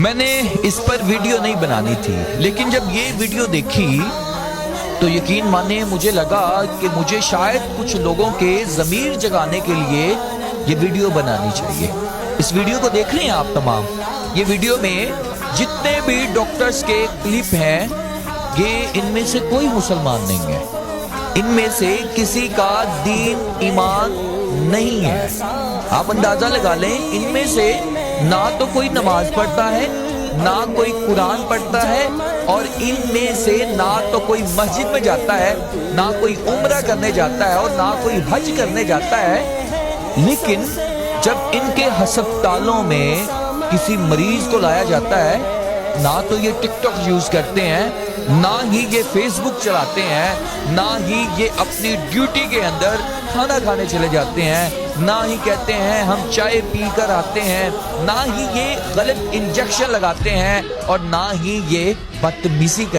میں نے اس پر ویڈیو نہیں بنانی تھی، لیکن جب یہ ویڈیو دیکھی تو یقین مانے مجھے لگا کہ مجھے شاید کچھ لوگوں کے ضمیر جگانے کے لیے یہ ویڈیو بنانی چاہیے۔ اس ویڈیو کو دیکھ رہے ہیں آپ تمام؟ یہ ویڈیو میں جتنے بھی ڈاکٹرز کے کلپ ہیں یہ ان میں سے کوئی مسلمان نہیں ہے، ان میں سے کسی کا دین ایمان نہیں ہے۔ آپ اندازہ لگا لیں، ان میں سے نہ تو کوئی نماز پڑھتا ہے، نہ کوئی قرآن پڑھتا ہے، اور ان میں سے نہ تو کوئی مسجد میں جاتا ہے، نہ کوئی عمرہ کرنے جاتا ہے، اور نہ کوئی حج کرنے جاتا ہے۔ لیکن جب ان کے ہسپتالوں میں کسی مریض کو لایا جاتا ہے، نہ تو یہ ٹک ٹاک یوز کرتے ہیں، نہ ہی یہ فیس بک چلاتے ہیں، نہ ہی یہ اپنی ڈیوٹی کے اندر کھانا کھانے چلے جاتے ہیں، نہ ہی کہتے ہیں ہم چائے پی کر آتے ہیں، نہ ہی یہ غلط انجیکشن لگاتے ہیں، اور نہ ہی یہ بدتمیزی کرتے ہیں۔